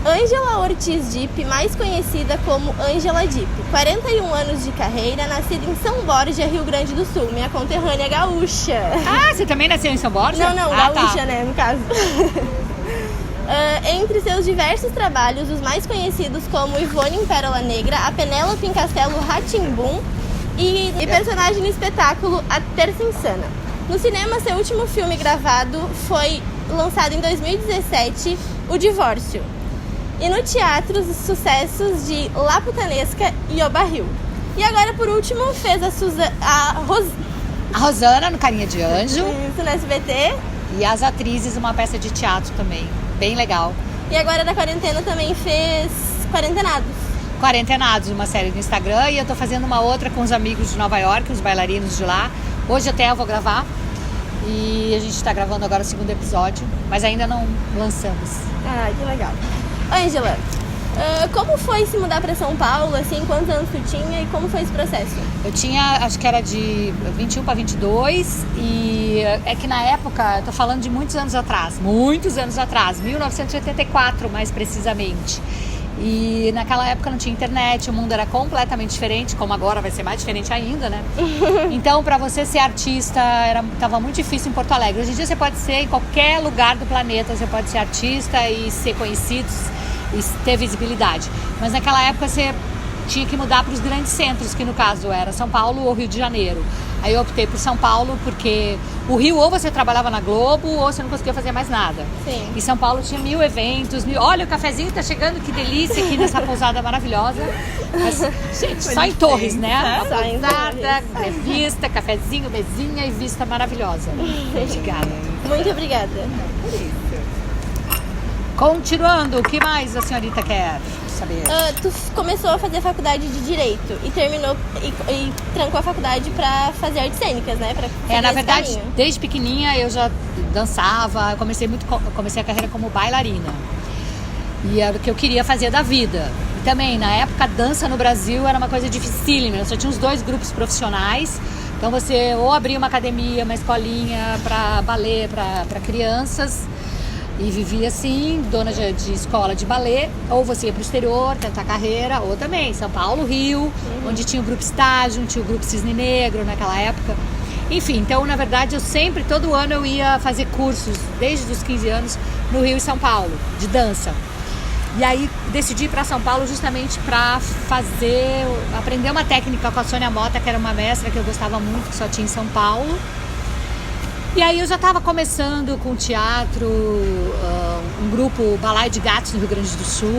Ângela Ortiz Dipp, mais conhecida como Ângela Dipp, 41 anos de carreira, nascida em São Borja, Rio Grande do Sul, minha conterrânea gaúcha. Ah, você também nasceu em São Borja? Não, gaúcha, tá. Né, no caso. Entre seus diversos trabalhos, os mais conhecidos como Ivone em Pérola Negra, a Penélope em Castelo Rá-Tim-Bum e personagem no espetáculo A Terça Insana. No cinema, seu último filme gravado foi lançado em 2017, O Divórcio. E no teatro, os sucessos de La Putanesca e O Barril. E agora, por último, fez a Rosana no Carinha de Anjo. Isso, no SBT. E As Atrizes, uma peça de teatro também. Bem legal. E agora, da quarentena, também fez Quarentenados. Quarentenados, uma série no Instagram. E eu tô fazendo uma outra com os amigos de Nova York, os bailarinos de lá. Hoje até eu vou gravar. E a gente tá gravando agora o 2º episódio. Mas ainda não lançamos. Ah, que legal. Ângela, como foi se mudar para São Paulo, assim, quantos anos tu tinha e como foi esse processo? Eu tinha, acho que era de 21 para 22 e é que na época, eu tô falando de muitos anos atrás, 1984 mais precisamente. E naquela época não tinha internet, o mundo era completamente diferente, como agora vai ser mais diferente ainda, né? Então, para você ser artista, tava muito difícil em Porto Alegre. Hoje em dia você pode ser em qualquer lugar do planeta, você pode ser artista e ser conhecido e ter visibilidade. Mas naquela época você tinha que mudar para os grandes centros, que no caso era São Paulo ou Rio de Janeiro. Aí eu optei por São Paulo porque o Rio ou você trabalhava na Globo ou você não conseguia fazer mais nada. Sim. E São Paulo tinha 1000 eventos, olha o cafezinho tá chegando, que delícia aqui nessa pousada maravilhosa. Mas, gente, só em Torres, né? Uma pousada, revista, cafezinho, mesinha e vista maravilhosa. Obrigada. Muito obrigada. Continuando, o que mais a senhorita quer saber? Tu começou a fazer faculdade de Direito e terminou e trancou a faculdade pra fazer artes cênicas, né? Na verdade, desde pequenininha eu já dançava, eu comecei a carreira como bailarina. E era o que eu queria fazer da vida. E também, na época, dança no Brasil era uma coisa dificílima, só tinha uns 2 grupos profissionais. Então você ou abria uma academia, uma escolinha para balé, para crianças, e vivia assim, dona de escola de balé, ou você ia pro exterior, tentar carreira, ou também São Paulo, Rio, onde tinha o grupo Estágio, tinha o grupo Cisne Negro naquela época. Enfim, então na verdade todo ano eu ia fazer cursos, desde os 15 anos, no Rio e São Paulo, de dança. E aí decidi ir para São Paulo justamente para aprender uma técnica com a Sônia Mota, que era uma mestra que eu gostava muito, que só tinha em São Paulo. E aí eu já estava começando com teatro, um grupo Balaio de Gatos no Rio Grande do Sul,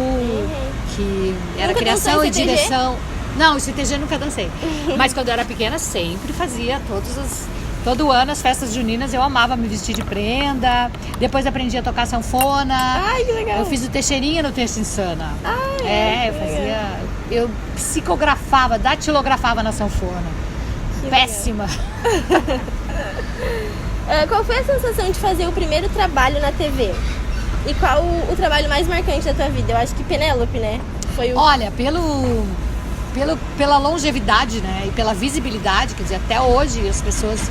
que era nunca criação e CTG? direção. Não, o CTG nunca dancei. Mas quando eu era pequena sempre fazia todo ano as festas juninas, eu amava me vestir de prenda. Depois aprendi a tocar sanfona. Ai, que legal. Eu fiz o Teixeirinha no Terça Insana. Ai, eu psicografava, datilografava na sanfona. Que péssima. Qual foi a sensação de fazer o primeiro trabalho na TV? E qual o trabalho mais marcante da tua vida? Eu acho que Penélope, né? Foi o... Olha, pela longevidade, né? E pela visibilidade, quer dizer, até hoje as pessoas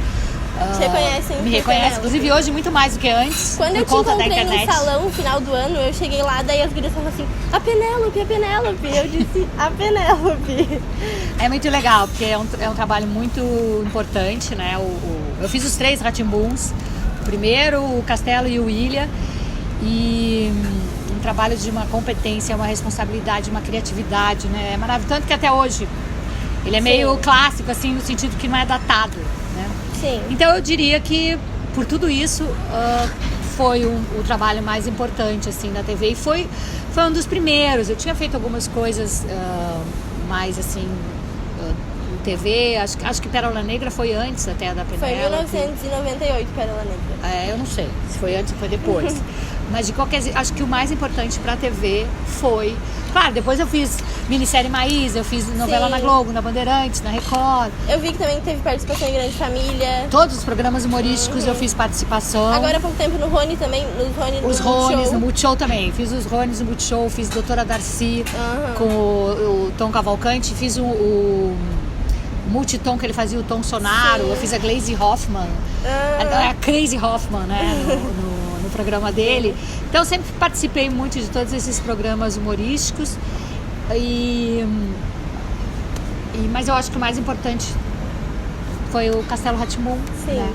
me reconhecem. Inclusive hoje muito mais do que antes. Quando eu te encontrei no salão no final do ano, eu cheguei lá, daí as gurias falaram assim, a Penélope. Eu disse, a Penélope. É muito legal, porque é um trabalho muito importante, né? Eu fiz os 3 Rá-Tim-Buns, o primeiro, o Castelo e o Ilha, e um trabalho de uma competência, uma responsabilidade, uma criatividade, né? É maravilhoso, tanto que até hoje ele é meio clássico, assim, no sentido que não é datado, né? Sim. Então eu diria que por tudo isso foi o trabalho mais importante assim na TV e foi um dos primeiros. Eu tinha feito algumas coisas mais assim TV, acho que Pérola Negra foi antes até da Penélope. Foi em 1998 Pérola Negra. Eu não sei se foi antes ou foi depois. Mas de qualquer jeito, acho que o mais importante pra TV foi... Claro, depois eu fiz minissérie Maísa, eu fiz novela na Globo, na Bandeirantes, na Record. Eu vi que também teve participação em Grande Família. Todos os programas humorísticos eu fiz participação. Agora há pouco tempo no Rony também, os Rones no Multishow também. Fiz os Rones no Multishow, fiz Doutora Darcy com o Tom Cavalcante, fiz o multitom que ele fazia, o Tom Sonaro. Eu fiz a Glaze Hoffman, a Crazy Hoffman, né, no programa dele. Então eu sempre participei muito de todos esses programas humorísticos. Mas eu acho que o mais importante foi o Castelo Rá-Tim-Bum. Sim. Né?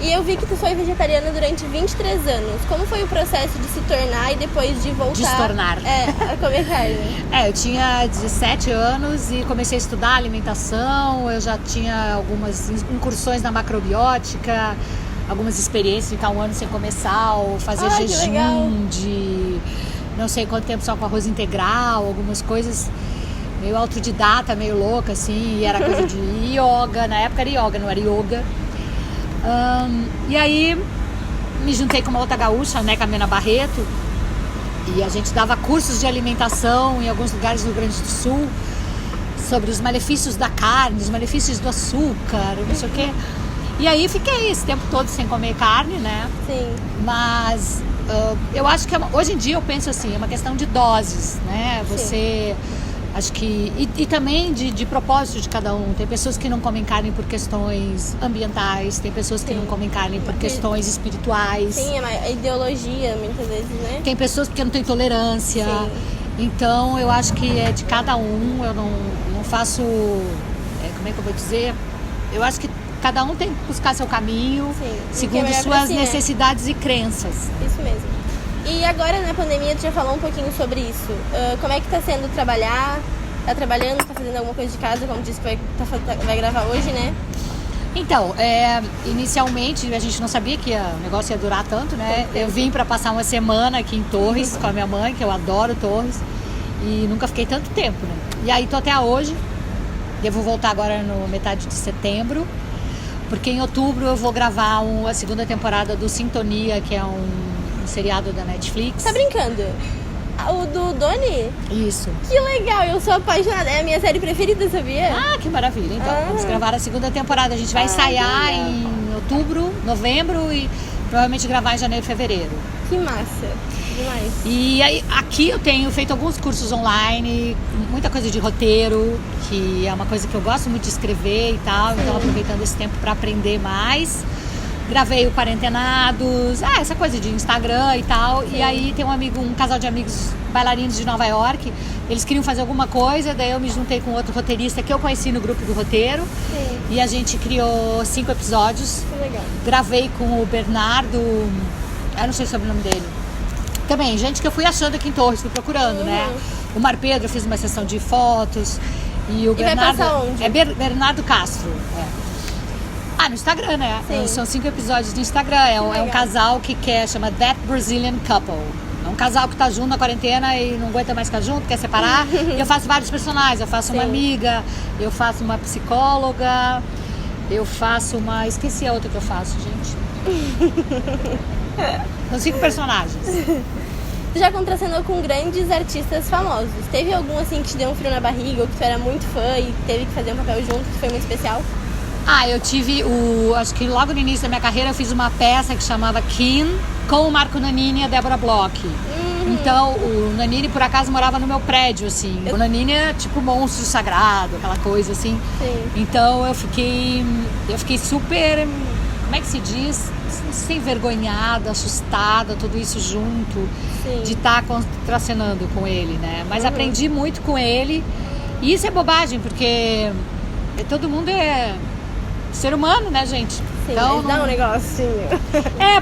E eu vi que tu foi vegetariana durante 23 anos. Como foi o processo de se tornar e depois de voltar De se tornar. a comer carne? Eu tinha 17 anos e comecei a estudar alimentação. Eu já tinha algumas incursões na macrobiótica, algumas experiências de ficar um ano sem comer sal, fazer jejum de não sei quanto tempo só com arroz integral, algumas coisas meio autodidata, meio louca, assim, e era coisa de yoga. Na época era yoga, não era yoga. E aí me juntei com uma outra gaúcha, né, com a Mena Barreto, e a gente dava cursos de alimentação em alguns lugares do Rio Grande do Sul sobre os malefícios da carne, os malefícios do açúcar, não sei o quê. E aí fiquei esse tempo todo sem comer carne, né? Sim. Mas eu acho que hoje em dia eu penso assim, é uma questão de doses, né? Você... Acho que... E também de propósito de cada um. Tem pessoas que não comem carne por questões ambientais, tem pessoas que não comem carne por questões espirituais. Sim, é ideologia, muitas vezes, né? Tem pessoas porque não tem tolerância. Sim. Então, eu acho que é de cada um. Eu não faço... como é que eu vou dizer? Eu acho que cada um tem que buscar seu caminho, segundo suas necessidades e crenças. Isso mesmo. E agora na pandemia, tu já falou um pouquinho sobre isso. Como é que tá sendo trabalhar? Tá trabalhando, tá fazendo alguma coisa de casa, como disse que vai gravar hoje, né? Então, inicialmente a gente não sabia que o negócio ia durar tanto, né? Eu vim para passar uma semana aqui em Torres com a minha mãe, que eu adoro Torres, e nunca fiquei tanto tempo, né? E aí tô até hoje, devo voltar agora no metade de setembro, porque em outubro eu vou gravar a segunda temporada do Sintonia, que é um seriado da Netflix. Tá brincando? O do Doni? Isso. Que legal, eu sou apaixonada. É a minha série preferida, sabia? Ah, que maravilha. Então, vamos gravar a segunda temporada. A gente vai ensaiar em outubro, novembro e provavelmente gravar em janeiro, fevereiro. Que massa. Demais. E aí, aqui eu tenho feito alguns cursos online, muita coisa de roteiro, que é uma coisa que eu gosto muito de escrever e tal. Então, aproveitando esse tempo para aprender mais. Gravei o Quarentenados, essa coisa de Instagram e tal. Sim. E aí tem um casal de amigos bailarinos de Nova York. Eles queriam fazer alguma coisa, daí eu me juntei com outro roteirista que eu conheci no grupo do roteiro. Sim. E a gente criou 5 episódios. Que legal. Gravei com o Bernardo, eu não sei sobre o nome dele. Também, gente que eu fui achando aqui em Torres, fui procurando, né? O Mar Pedro, eu fiz uma sessão de fotos. E o Bernardo. Vai passar onde? É Bernardo Castro. No Instagram, né? Sim. São 5 episódios do Instagram. É um casal que chama That Brazilian Couple. É um casal que tá junto na quarentena e não aguenta mais ficar junto, quer separar. E eu faço vários personagens. Eu faço uma amiga, eu faço uma psicóloga, eu faço uma... Esqueci a outra que eu faço, gente. São 5 personagens. Tu já contracenou com grandes artistas famosos. Teve algum assim que te deu um frio na barriga ou que tu era muito fã e teve que fazer um papel junto que foi muito especial? Eu tive acho que logo no início da minha carreira eu fiz uma peça que chamava Kim com o Marco Nanini e a Débora Bloch. Então o Nanini por acaso morava no meu prédio, assim. O Nanini é tipo monstro sagrado, aquela coisa assim. Sim. Então eu fiquei super, como é que se diz? Sem vergonhada, assustada, tudo isso junto. Sim. De estar contracenando com ele, né? Mas aprendi muito com ele. E isso é bobagem, porque todo mundo é ser humano, né, gente? Sim, então, dá um negocinho.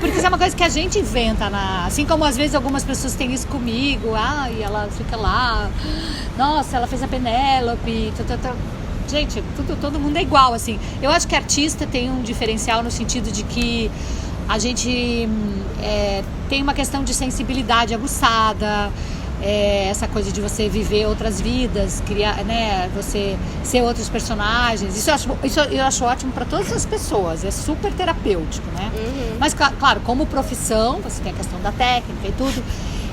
Porque isso é uma coisa que a gente inventa, assim como às vezes algumas pessoas têm isso comigo, e ela fica lá, nossa, ela fez a Penélope, gente, todo mundo é igual, assim. Eu acho que artista tem um diferencial no sentido de que a gente tem uma questão de sensibilidade aguçada, essa coisa de você viver outras vidas, criar, né, você ser outros personagens. Isso eu acho ótimo para todas as pessoas, é super terapêutico, né? Mas claro, como profissão, você tem a questão da técnica e tudo,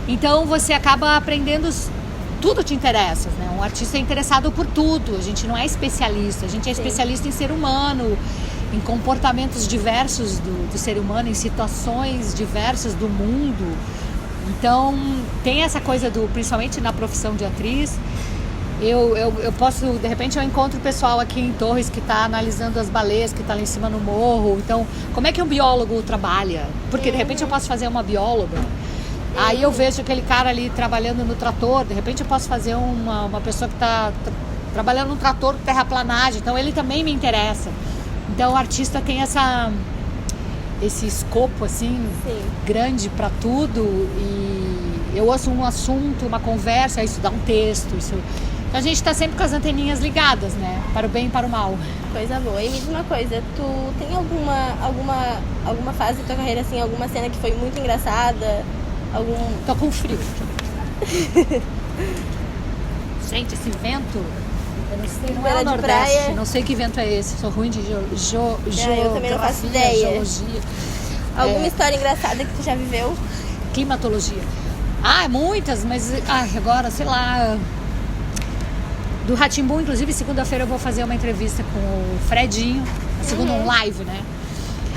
então você acaba aprendendo, tudo te interessa, né? Um artista é interessado por tudo, a gente não é especialista, a gente é especialista em ser humano, em comportamentos diversos do ser humano, em situações diversas do mundo. Então, tem essa coisa principalmente na profissão de atriz, Eu posso, de repente eu encontro o pessoal aqui em Torres que está analisando as baleias que está lá em cima no morro. Então, como é que um biólogo trabalha? Porque de repente eu posso fazer uma bióloga. Aí eu vejo aquele cara ali trabalhando no trator, de repente eu posso fazer uma pessoa que está trabalhando no trator de terraplanagem, então ele também me interessa. Então o artista tem esse escopo assim, Sim. grande para tudo, e eu ouço um assunto, uma conversa, isso dá um texto, isso... Então a gente está sempre com as anteninhas ligadas, né? Para o bem e para o mal. Coisa boa. E me diz uma coisa, tu tem alguma fase da tua carreira, assim, alguma cena que foi muito engraçada? Tô com frio. Gente, esse vento, eu não sei, não é o Nordeste, praia. Não sei que vento é esse, sou ruim de geografia, eu também não faço ideia. Geologia. Alguma história engraçada que tu já viveu? Climatologia. Muitas, mas agora, sei lá... Do Rá-Tim-Bum, inclusive, segunda-feira eu vou fazer uma entrevista com o Fredinho, segunda um live, né?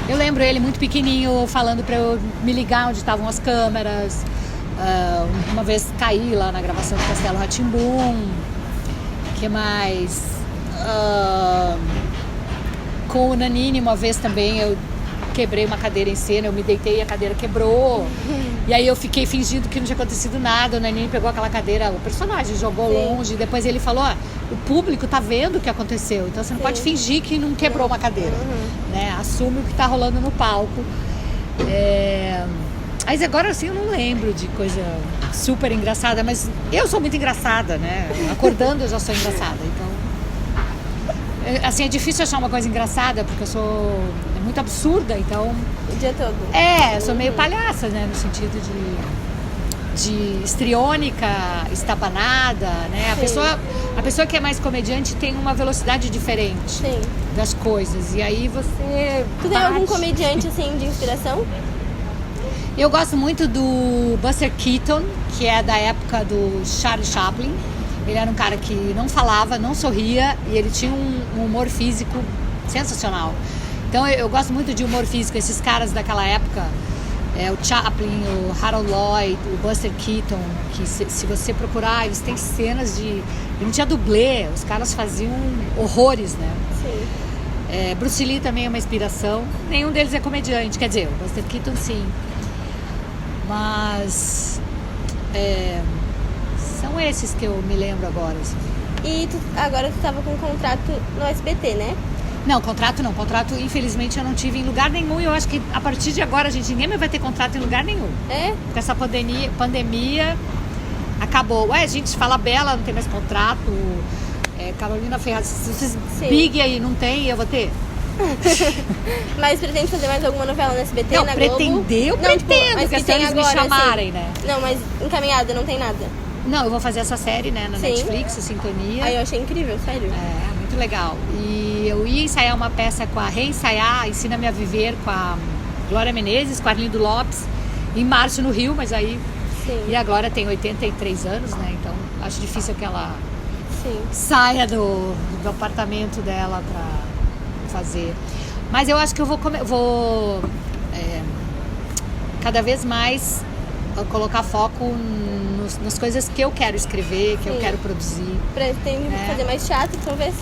Eu lembro ele muito pequenininho falando pra eu me ligar onde estavam as câmeras. Uma vez caí lá na gravação do Castelo Rá-Tim-Bum. Que mais? Com o Nanini, uma vez também eu quebrei uma cadeira em cena, eu me deitei e a cadeira quebrou. E aí eu fiquei fingindo que não tinha acontecido nada. O Nanini pegou aquela cadeira, o personagem jogou longe. E depois ele falou, o público tá vendo o que aconteceu. Então você não pode fingir que não quebrou uma cadeira. Né? Assume o que tá rolando no palco. Mas agora assim eu não lembro de coisa super engraçada. Mas eu sou muito engraçada, né? Acordando eu já sou engraçada. Então... Assim, é difícil achar uma coisa engraçada, porque eu sou muito absurda, então... O dia todo. Eu sou meio palhaça, né? No sentido de histriônica, estabanada, né? A pessoa que é mais comediante tem uma velocidade diferente das coisas. E aí você... Tu tem algum comediante, assim, de inspiração? Eu gosto muito do Buster Keaton, que é da época do Charlie Chaplin. Ele era um cara que não falava, não sorria, e ele tinha um humor físico sensacional. Então eu gosto muito de humor físico, esses caras daquela época, o Chaplin, o Harold Lloyd, o Buster Keaton, que se você procurar, eles têm cenas de... Ele não tinha dublê, os caras faziam horrores, né? Sim. Bruce Lee também é uma inspiração, nenhum deles é comediante, quer dizer, o Buster Keaton sim. Mas... são esses que eu me lembro agora. Assim. E agora tu estava com um contrato no SBT, né? Não, contrato não. Contrato, infelizmente, eu não tive em lugar nenhum. E eu acho que a partir de agora, gente, ninguém vai ter contrato em lugar nenhum. Com essa pandemia acabou. A gente fala Bela, não tem mais contrato. Carolina Ferraz, Big aí, não tem, eu vou ter. Mas pretende fazer mais alguma novela no SBT, não, na pretender, Globo? Eu pretendo, mas que se eles me chamarem, assim, né? Não, mas encaminhada, não tem nada. Não, eu vou fazer essa série, né, na Netflix, a Sintonia. Eu achei incrível, sério. Muito legal. E eu ia ensaiar uma peça reensaiar Ensina-me a Viver com a Glória Menezes, com a Arlindo Lopes, em março no Rio, mas aí... Sim. E a Glória tem 83 anos, né, então acho difícil que ela saia do apartamento dela pra fazer. Mas eu acho que eu vou cada vez mais colocar foco nas coisas que eu quero escrever, que eu quero produzir. Pretende fazer mais teatro, talvez?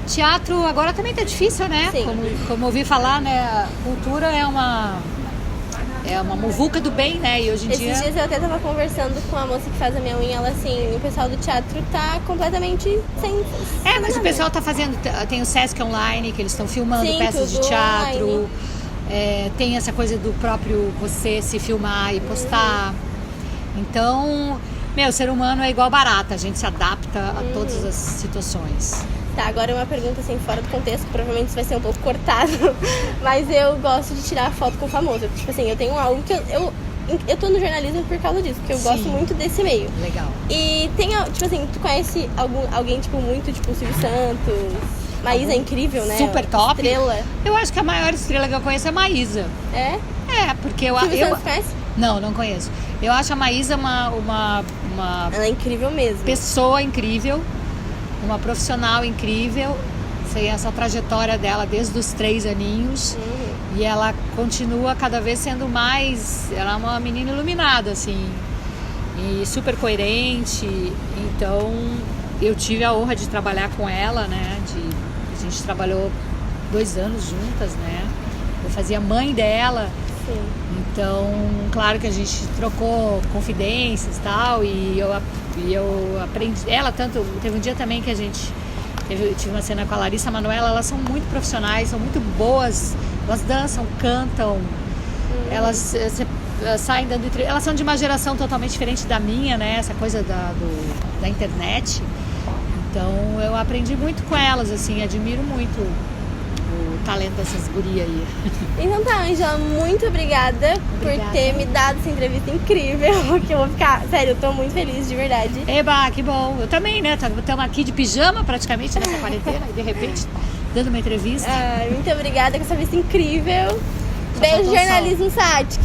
Teatro agora também tá difícil, né? Sim. Como eu ouvi falar, né? A cultura é uma muvuca do bem, né? E hoje em dia... Esses dias eu até tava conversando com a moça que faz a minha unha, ela assim, o pessoal do teatro tá completamente sem... mas o pessoal tá fazendo, tem o Sesc Online, que eles estão filmando peças de teatro. Tem essa coisa do próprio você se filmar e postar. Então, o ser humano é igual barata, a gente se adapta a todas as situações. Tá, agora uma pergunta assim, fora do contexto, provavelmente isso vai ser um pouco cortado, mas eu gosto de tirar foto com famoso. Tipo assim, eu tenho algo que eu tô no jornalismo por causa disso, porque eu gosto muito desse meio. Legal. E tem, tipo assim, tu conhece alguém, tipo, muito, tipo, o Silvio Santos? Maísa é incrível, né? Super top. Estrela. Eu acho que a maior estrela que eu conheço é a Maísa. Porque eu... Silvio Santos conhece? Não conheço. Eu acho a Maísa uma ela é incrível mesmo. Pessoa incrível, uma profissional incrível. Sei essa trajetória dela desde os 3 aninhos. E ela continua cada vez sendo mais... Ela é uma menina iluminada, assim. e super coerente. Então eu tive a honra de trabalhar com ela, né? A gente trabalhou 2 anos juntas, né? Eu fazia mãe dela. Sim. Então, claro que a gente trocou confidências e tal, e eu aprendi. Ela tanto. Teve um dia também que tive uma cena com a Larissa Manoela, elas são muito profissionais, são muito boas, elas dançam, cantam, elas saem dando entrevista. Elas são de uma geração totalmente diferente da minha, né? Essa coisa da internet. Então eu aprendi muito com elas, assim, admiro muito o talento dessas gurias aí. Então tá, Ângela, muito obrigada por ter me dado essa entrevista incrível, que eu vou ficar, sério, eu tô muito feliz, de verdade. Eba, que bom. Eu também, né? Estamos aqui de pijama praticamente nessa quarentena e de repente dando uma entrevista. Muito obrigada com essa vista incrível. Beijo, Jornalismo Satic.